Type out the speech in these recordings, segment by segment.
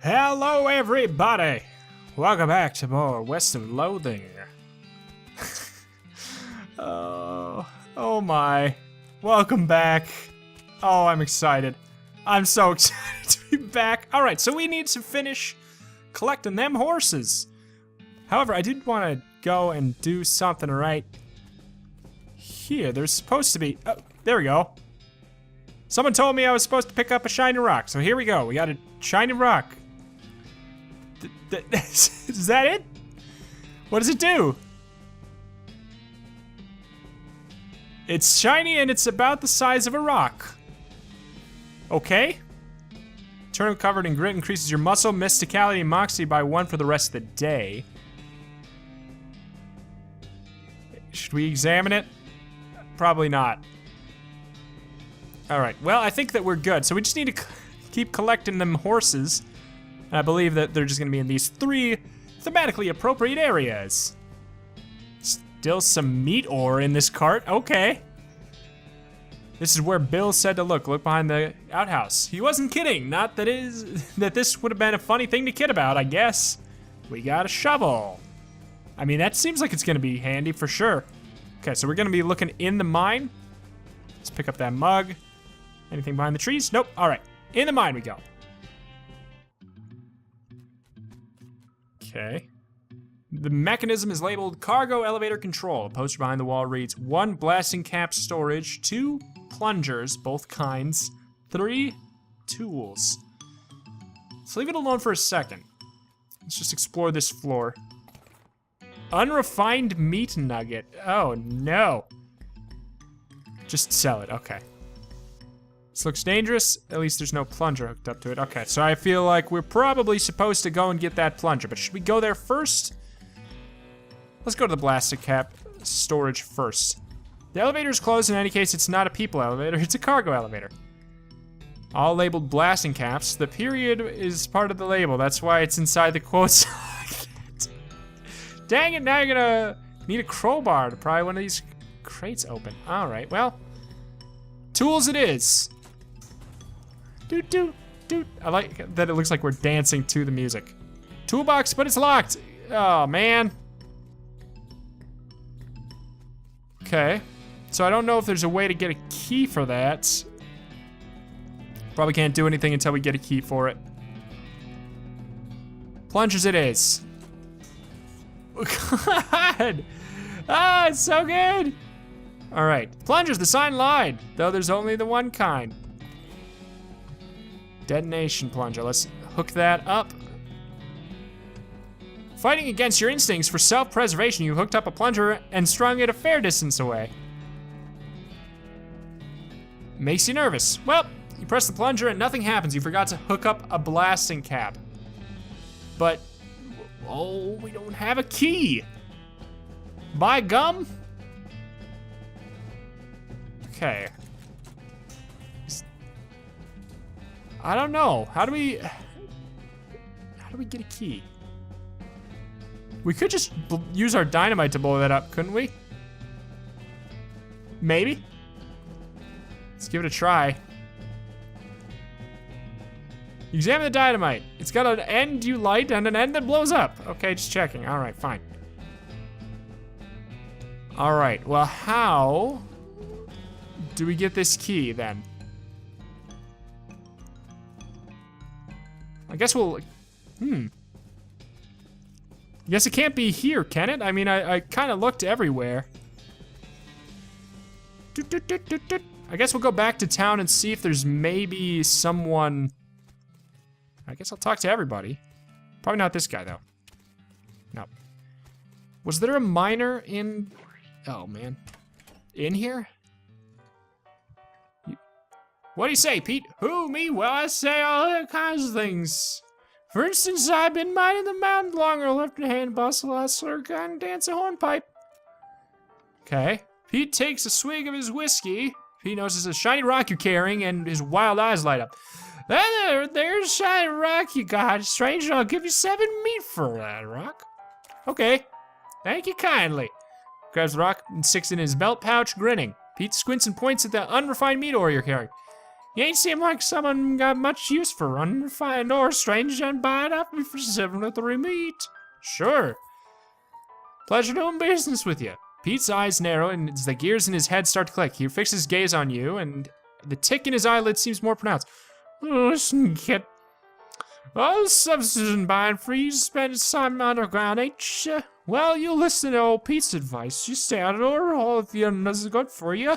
Hello everybody! Welcome back to more West of Loathing. Oh my. Welcome back. Oh, I'm excited. I'm so excited to be back. Alright, so we need to finish collecting them horses. However, I did want to go and do something right here. There's supposed to be, oh, there we go. Someone told me I was supposed to pick up a shiny rock, so here we go. We got a shiny rock. Is that it? What does it do? It's shiny and it's about the size of a rock. Okay. Turnip covered in grit increases your muscle, mysticality, and moxie by 1 for the rest of the day. Should we examine it? Probably not. Alright, well, I think that we're good. So we just need to keep collecting them horses. And I believe that they're just gonna be in these 3 thematically appropriate areas. Still some meat ore in this cart, okay. This is where Bill said to look behind the outhouse. He wasn't kidding, not that this would have been a funny thing to kid about, I guess. We got a shovel. I mean, that seems like it's gonna be handy for sure. Okay, so we're gonna be looking in the mine. Let's pick up that mug. Anything behind the trees? Nope, all right, in the mine we go. Okay. The mechanism is labeled cargo elevator control. A poster behind the wall reads 1 blasting cap storage, 2 plungers, both kinds, 3 tools. Let's leave it alone for a second. Let's just explore this floor. Unrefined meat nugget. Oh no. Just sell it, okay. This looks dangerous. At least there's no plunger hooked up to it. Okay, so I feel like we're probably supposed to go and get that plunger, but should we go there first? Let's go to the blasted cap storage first. The elevator is closed. In any case, it's not a people elevator, it's a cargo elevator. All labeled blasting caps. The period is part of the label. That's why it's inside the quotes. Dang it, now you're gonna need a crowbar to pry one of these crates open. All right, well, tools it is. Doot, doot, doot. I like that it looks like we're dancing to the music. Toolbox, but it's locked. Oh, man. Okay, so I don't know if there's a way to get a key for that. Probably can't do anything until we get a key for it. Plungers it is. God! Ah, it's so good! All right, plungers, the sign lied, though there's only the one kind. Detonation plunger, let's hook that up. Fighting against your instincts for self-preservation, you hooked up a plunger and strung it a fair distance away. Makes you nervous. Well, you press the plunger and nothing happens. You forgot to hook up a blasting cap. But, oh, we don't have a key. By gum? Okay. I don't know. How do we get a key? We could just use our dynamite to blow that up, couldn't we? Maybe. Let's give it a try. Examine the dynamite. It's got an end you light and an end that blows up. Okay, just checking. All right, fine. All right, well, how do we get this key then? I guess we'll, Guess it can't be here, can it? I mean, I kind of looked everywhere. I guess we'll go back to town and see if there's maybe someone. I guess I'll talk to everybody. Probably not this guy, though. No. Was there a miner in... Oh, man. In here? What do you say, Pete? Who, me? Well, I say all kinds of things. For instance, I've been mining the mountain longer, left hand bustle, hustler, gun, dance a hornpipe. Okay. Pete takes a swig of his whiskey. He notices a shiny rock you're carrying, and his wild eyes light up. There's a shiny rock you got. Stranger, I'll give you 7 meat for that rock. Okay. Thank you kindly. Grabs the rock and sticks it in his belt pouch, grinning. Pete squints and points at the unrefined meat ore you're carrying. You ain't seem like someone got much use for unrefined or strange and buying up me for 703 meat. Sure. Pleasure doing business with you. Pete's eyes narrow and as the gears in his head start to click, he fixes his gaze on you and the tick in his eyelid seems more pronounced. Listen, kid. Oh, substitute buying free, you spend some underground, ain't you? Well, you listen to old Pete's advice. You stay out of the order hole if you does good for you.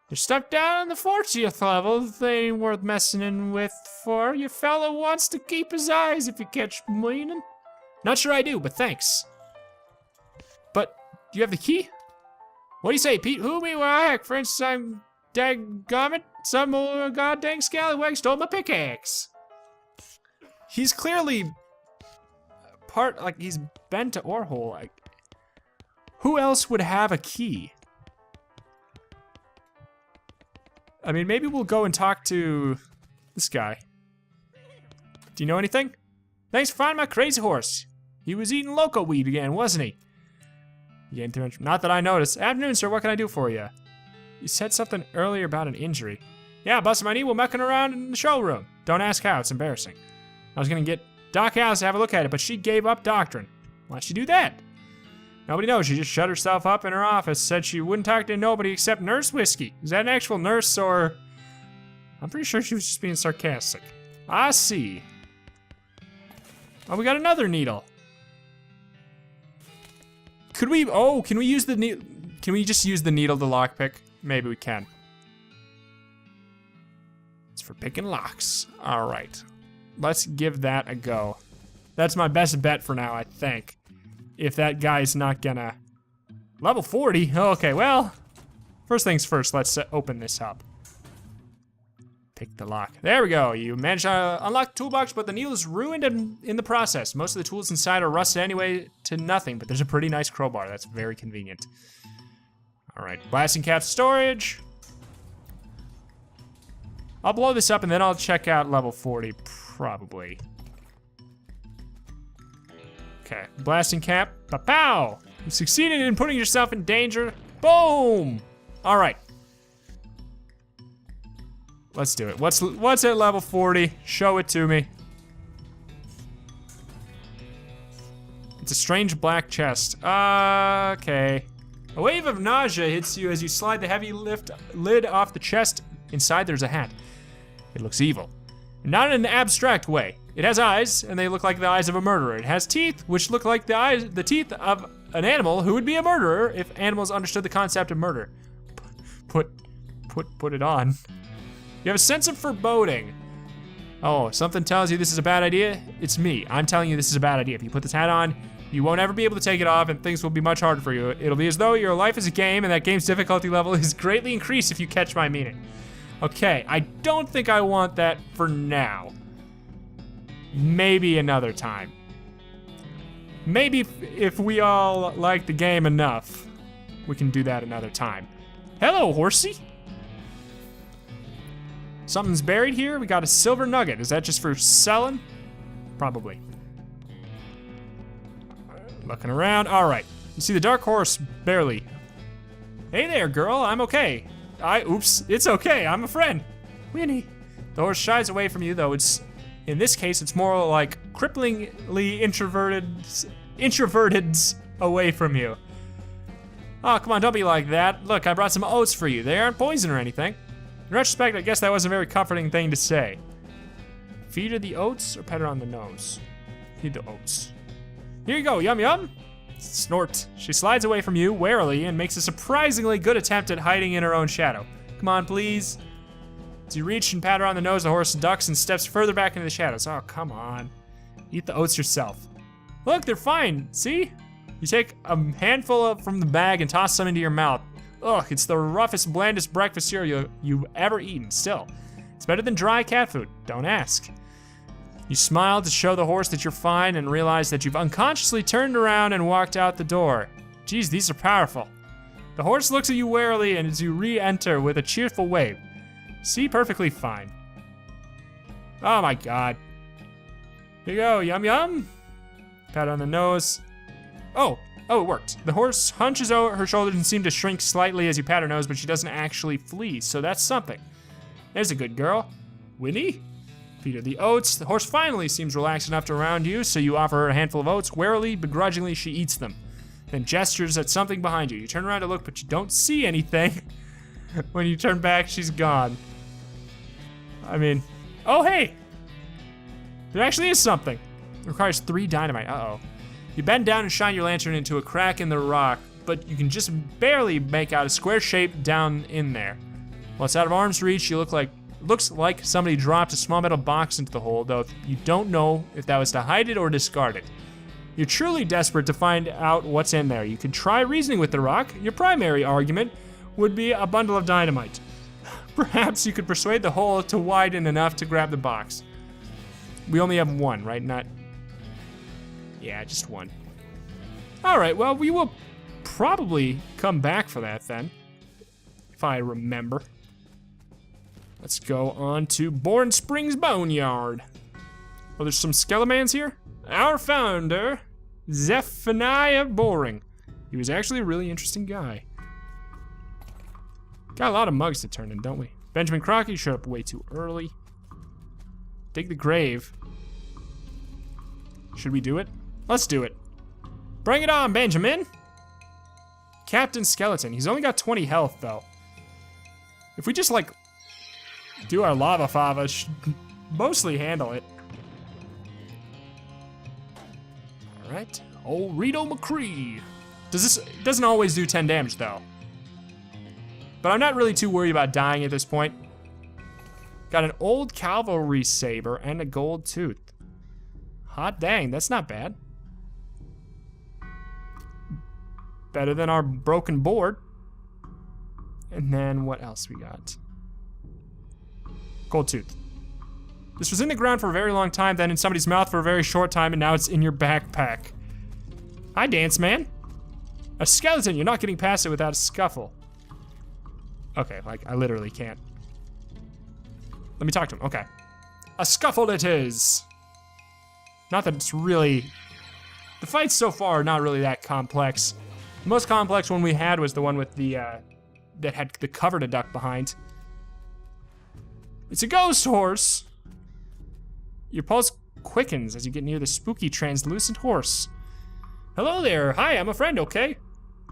There's stuff down on the 40th level that ain't worth messing in with for. Your fella wants to keep his eyes if you catch me meaning. Not sure I do, but thanks. But, do you have the key? What do you say, Pete? Who me whack? For instance, I'm daggummit. Some old goddamn scallywag stole my pickaxe. He's clearly he's been to ore hole. Like, who else would have a key? I mean, maybe we'll go and talk to this guy. Do you know anything? Thanks for finding my crazy horse. He was eating loco weed again, wasn't he? Not that I noticed. Afternoon, sir, what can I do for you? You said something earlier about an injury. Yeah, busted my knee while mucking around in the showroom. Don't ask how, it's embarrassing. I was gonna get Doc House to have a look at it, but she gave up doctoring. Why'd she do that? Nobody knows, she just shut herself up in her office, said she wouldn't talk to nobody except Nurse Whiskey. Is that an actual nurse or... I'm pretty sure she was just being sarcastic. I see. Oh, we got another needle. Can we use the needle? Can we just use the needle to lockpick? Maybe we can. It's for picking locks. All right, let's give that a go. That's my best bet for now, I think. If that guy's not gonna... Level 40? Okay, well, first things first, let's open this up. Pick the lock. There we go. You managed to unlock the toolbox, but the needle is ruined in the process. Most of the tools inside are rusted anyway to nothing, but there's a pretty nice crowbar. That's very convenient. All right, blasting cap storage. I'll blow this up and then I'll check out level 40, probably. Okay, blasting cap. Pow! You succeeded in putting yourself in danger. Boom! All right. Let's do it. What's at level 40? Show it to me. It's a strange black chest. Okay. A wave of nausea hits you as you slide the heavy lid off the chest. Inside there's a hat. It looks evil. Not in an abstract way. It has eyes, and they look like the eyes of a murderer. It has teeth, which look like the teeth of an animal who would be a murderer if animals understood the concept of murder. Put it on. You have a sense of foreboding. Oh, something tells you this is a bad idea? It's me. I'm telling you this is a bad idea. If you put this hat on, you won't ever be able to take it off and things will be much harder for you. It'll be as though your life is a game and that game's difficulty level is greatly increased if you catch my meaning. Okay, I don't think I want that for now. Maybe another time. Maybe if we all like the game enough, we can do that another time. Hello, horsey. Something's buried here. We got a silver nugget. Is that just for selling? Probably. Looking around. All right. You see the dark horse, barely. Hey there, girl. I'm okay. Oops. It's okay. I'm a friend. Winnie. The horse shies away from you, though it's, in this case, it's more like cripplingly introverted away from you. Oh, come on. Don't be like that. Look, I brought some oats for you. They aren't poison or anything. In retrospect, I guess that was a very comforting thing to say. Feed her the oats or pet her on the nose? Feed the oats. Here you go, yum yum. Snort. She slides away from you warily and makes a surprisingly good attempt at hiding in her own shadow. Come on, please. As you reach and pat her on the nose, the horse ducks and steps further back into the shadows. Oh, come on. Eat the oats yourself. Look, they're fine, see? You take a handful from the bag and toss some into your mouth. Ugh, it's the roughest, blandest breakfast cereal you've ever eaten. Still, it's better than dry cat food. Don't ask. You smile to show the horse that you're fine and realize that you've unconsciously turned around and walked out the door. Geez, these are powerful. The horse looks at you warily and as you re-enter with a cheerful wave. See, perfectly fine. Oh my God. Here you go, yum yum. Pat on the nose. Oh, it worked. The horse hunches over her shoulders and seems to shrink slightly as you pat her nose, but she doesn't actually flee, so that's something. There's a good girl. Winnie? Feed her the oats. The horse finally seems relaxed enough to round you, so you offer her a handful of oats. Warily, begrudgingly, she eats them. Then gestures at something behind you. You turn around to look, but you don't see anything. When you turn back, she's gone. I mean, oh hey! There actually is something. It requires 3 dynamite, uh-oh. You bend down and shine your lantern into a crack in the rock, but you can just barely make out a square shape down in there. While it's out of arm's reach, looks like somebody dropped a small metal box into the hole, though you don't know if that was to hide it or discard it. You're truly desperate to find out what's in there. You could try reasoning with the rock. Your primary argument would be a bundle of dynamite. Perhaps you could persuade the hole to widen enough to grab the box. We only have 1, right? Yeah, just 1. All right, well, we will probably come back for that then, if I remember. Let's go on to Bourne Springs Boneyard. Oh, there's some Skelemans here. Our founder, Zephaniah Boring. He was actually a really interesting guy. Got a lot of mugs to turn in, don't we? Benjamin Crockett showed up way too early. Dig the grave. Should we do it? Let's do it. Bring it on, Benjamin. Captain Skeleton. He's only got 20 health, though. If we just, like, do our lava fava, should mostly handle it. All right. Old Rito McCree. It doesn't always do 10 damage, though. But I'm not really too worried about dying at this point. Got an old cavalry saber and a gold tooth. Hot dang, that's not bad. Better than our broken board. And then what else we got? Gold tooth. This was in the ground for a very long time, then in somebody's mouth for a very short time, and now it's in your backpack. Hi, Dance Man. A skeleton, you're not getting past it without a scuffle. Okay, like, I literally can't. Let me talk to him, okay. A scuffle it is. Not that it's really... The fights so far are not really that complex. The most complex one we had was the one with the, that had the cover to duck behind. It's a ghost horse. Your pulse quickens as you get near the spooky, translucent horse. Hello there, hi, I'm a friend, okay?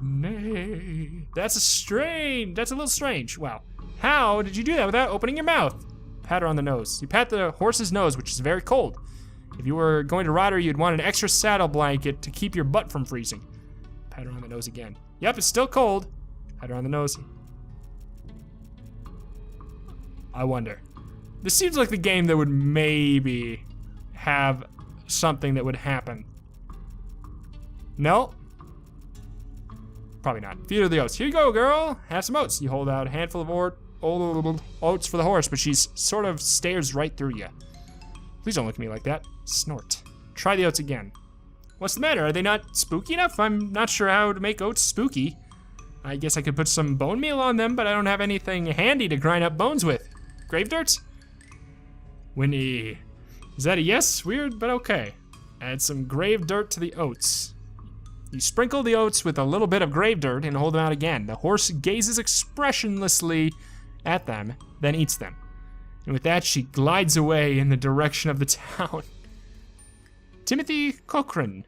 Nay, that's a little strange. Wow, how did you do that without opening your mouth? Pat her on the nose. You pat the horse's nose, which is very cold. If you were going to ride her, you'd want an extra saddle blanket to keep your butt from freezing. Pat her on the nose again. Yep, it's still cold. Pat her on the nose. I wonder. This seems like the game that would maybe have something that would happen. No? Probably not. Feed her the oats. Here you go, girl. Have some oats. You hold out a handful of oats for the horse, but she sort of stares right through you. Please don't look at me like that. Snort. Try the oats again. What's the matter? Are they not spooky enough? I'm not sure how to make oats spooky. I guess I could put some bone meal on them, but I don't have anything handy to grind up bones with. Grave dirt? Winnie. Is that a yes? Weird, but okay. Add some grave dirt to the oats. You sprinkle the oats with a little bit of grave dirt and hold them out again. The horse gazes expressionlessly at them, then eats them. And with that, she glides away in the direction of the town. Timothy Cochran.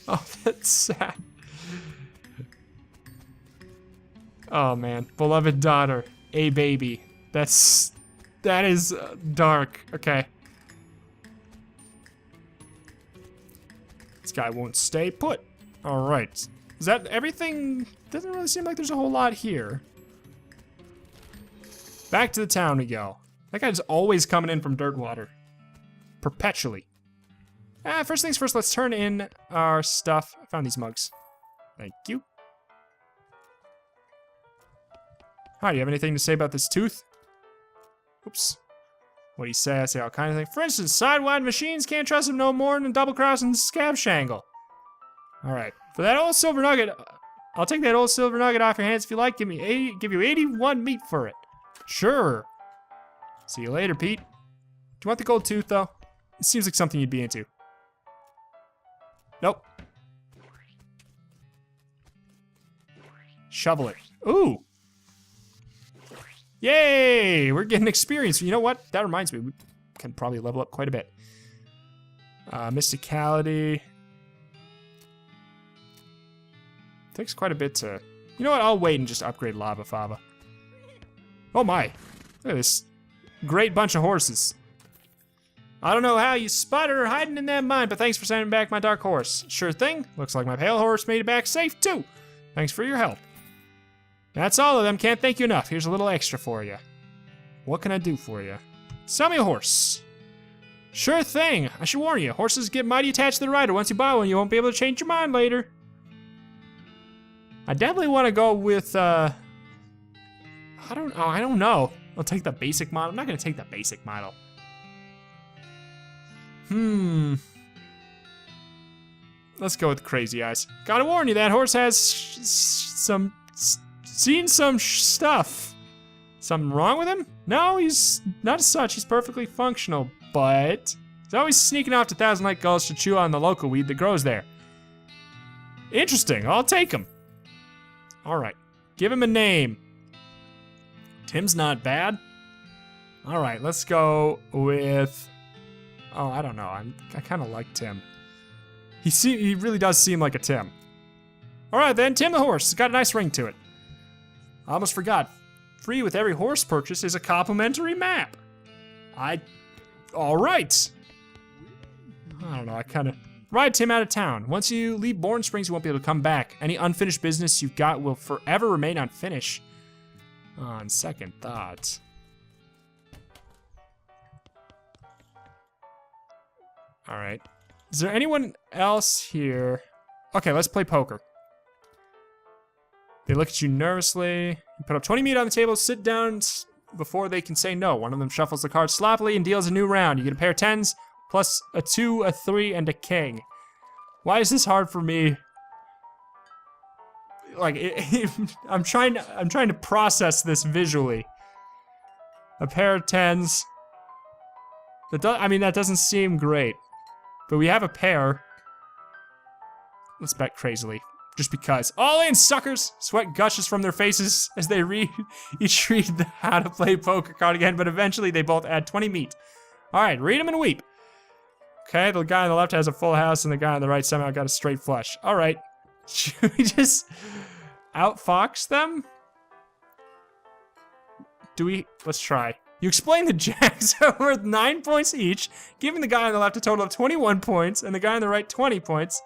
Oh, that's sad. Oh man, beloved daughter, a baby. That is dark. Okay. This guy won't stay put. All right. Is that everything? Doesn't really seem like there's a whole lot here. Back to the town we go. That guy's always coming in from Dirtwater. Perpetually. First things first, let's turn in our stuff. I found these mugs. Thank you. Hi, do you have anything to say about this tooth? Oops. What do you say? I say all kinds of things. For instance, sidewide machines can't trust them no more than double-crossing scab shangle. All right. For that old silver nugget, I'll take that old silver nugget off your hands if you like. Give you 81 meat for it. Sure. See you later, Pete. Do you want the gold tooth, though? It seems like something you'd be into. Nope. shovel it. Ooh. Yay, we're getting experience. You know what? That reminds me, we can probably level up quite a bit. Mysticality. Takes quite a bit to... You know what? I'll wait and just upgrade Lava Fava. Oh my. Look at this great bunch of horses. I don't know how you spotted her hiding in that mine, but thanks for sending back my dark horse. Sure thing. Looks like my pale horse made it back safe too. Thanks for your help. That's all of them. Can't thank you enough. Here's a little extra for you. What can I do for you? Sell me a horse. Sure thing. I should warn you, horses get mighty attached to the rider. Once you buy one, you won't be able to change your mind later. I definitely want to go with, I don't know. I'll take the basic model. I'm not going to take the basic model. Let's go with Crazy Eyes. Gotta warn you, that horse has seen some stuff. Something wrong with him? No, he's not as such. He's perfectly functional, but he's always sneaking off to Thousand Light Gulch to chew on the local weed that grows there. Interesting. I'll take him. All right. Give him a name. Tim's not bad. All right, let's go with... Oh, I don't know. I kind of like Tim. He really does seem like a Tim. All right, then. Tim the horse. It's got a nice ring to it. I almost forgot. Free with every horse purchase is a complimentary map. All right. I don't know. I kind of... Ride Tim out of town. Once you leave Bourne Springs, you won't be able to come back. Any unfinished business you've got will forever remain unfinished. On second thought. All right. Is there anyone else here? Okay, let's play poker. They look at you nervously. You put up 20 meat on the table, sit down before they can say no. One of them shuffles the cards sloppily and deals a new round. You get a pair of tens, plus a 2, a 3, and a king. Why is this hard for me? Like, I'm trying to process this visually. A pair of tens. That doesn't seem great. But we have a pair. Let's bet crazily. Just because. All in, suckers! Sweat gushes from their faces as they each read the how to play poker card again, but eventually they both add 20 meat. Alright, read them and weep. Okay, the guy on the left has a full house and the guy on the right somehow got a straight flush. Alright. Should we just outfox them? Let's try. You explain the jacks are worth 9 points each, giving the guy on the left a total of 21 points, and the guy on the right 20 points.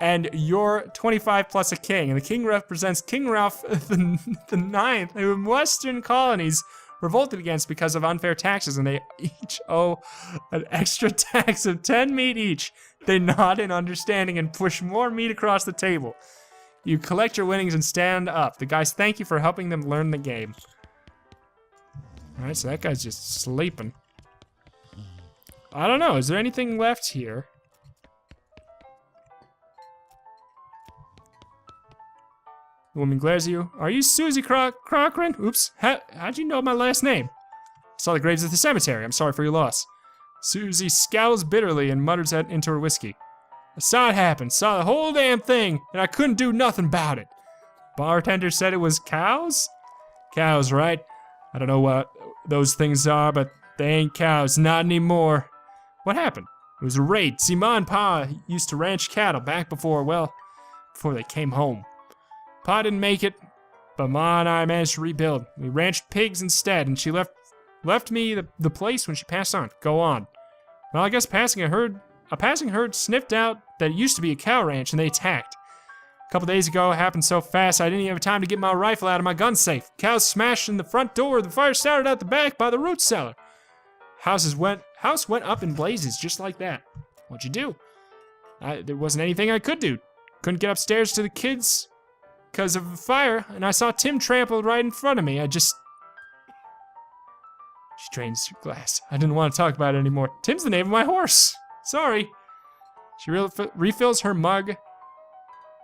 And you're 25 plus a king. And the king represents King Ralph the Ninth, who in Western colonies revolted against because of unfair taxes, and they each owe an extra tax of 10 meat each. They nod in understanding and push more meat across the table. You collect your winnings and stand up. The guys thank you for helping them learn the game. Alright, so that guy's just sleeping. I don't know, is there anything left here? The woman glares at you. Are you Susie Krong? Oops, how'd you know my last name? I saw the graves at the cemetery. I'm sorry for your loss. Susie scowls bitterly and mutters that into her whiskey. I saw it happen, saw the whole damn thing, and I couldn't do nothing about it. Bartender said it was cows? Cows, right? I don't know what those things are, but they ain't cows, not anymore. What happened? It was a raid. See, Ma and Pa used to ranch cattle back before they came home. Pa didn't make it, but Ma and I managed to rebuild. We ranched pigs instead, and she left me the place when she passed on. Go on. Well, I guess a passing herd sniffed out that it used to be a cow ranch, and they attacked. A couple days ago, it happened so fast I didn't even have time to get my rifle out of my gun safe. Cows smashed in the front door. The fire started out the back by the root cellar. House went up in blazes just like that. What'd you do? There wasn't anything I could do. Couldn't get upstairs to the kids because of the fire, and I saw Tim trampled right in front of me. She drains her glass. I didn't want to talk about it anymore. Tim's the name of my horse. Sorry. She refills her mug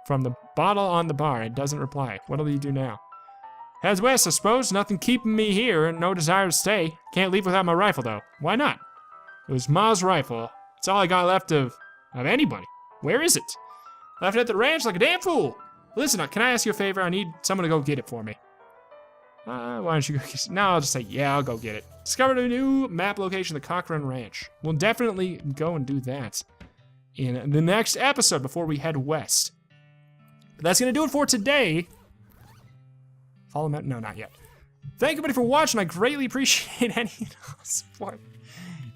from the bottle on the bar and doesn't reply. What'll you do now? Heads west, I suppose. Nothing keeping me here and no desire to stay. Can't leave without my rifle, though. Why not? It was Ma's rifle. It's all I got left of anybody. Where is it? Left it at the ranch like a damn fool. Listen, can I ask you a favor? I need someone to go get it for me. Why don't you go get it? No, I'll just say, yeah, I'll go get it. Discovered a new map location, the Cochrane Ranch. We'll definitely go and do that in the next episode before we head west. But that's gonna do it for today. Follow me, no, not yet. Thank you, everybody, for watching. I greatly appreciate any support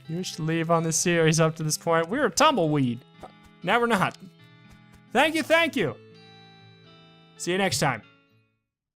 you wish to leave on this series up to this point. We're a tumbleweed. Now we're not. Thank you, thank you. See you next time.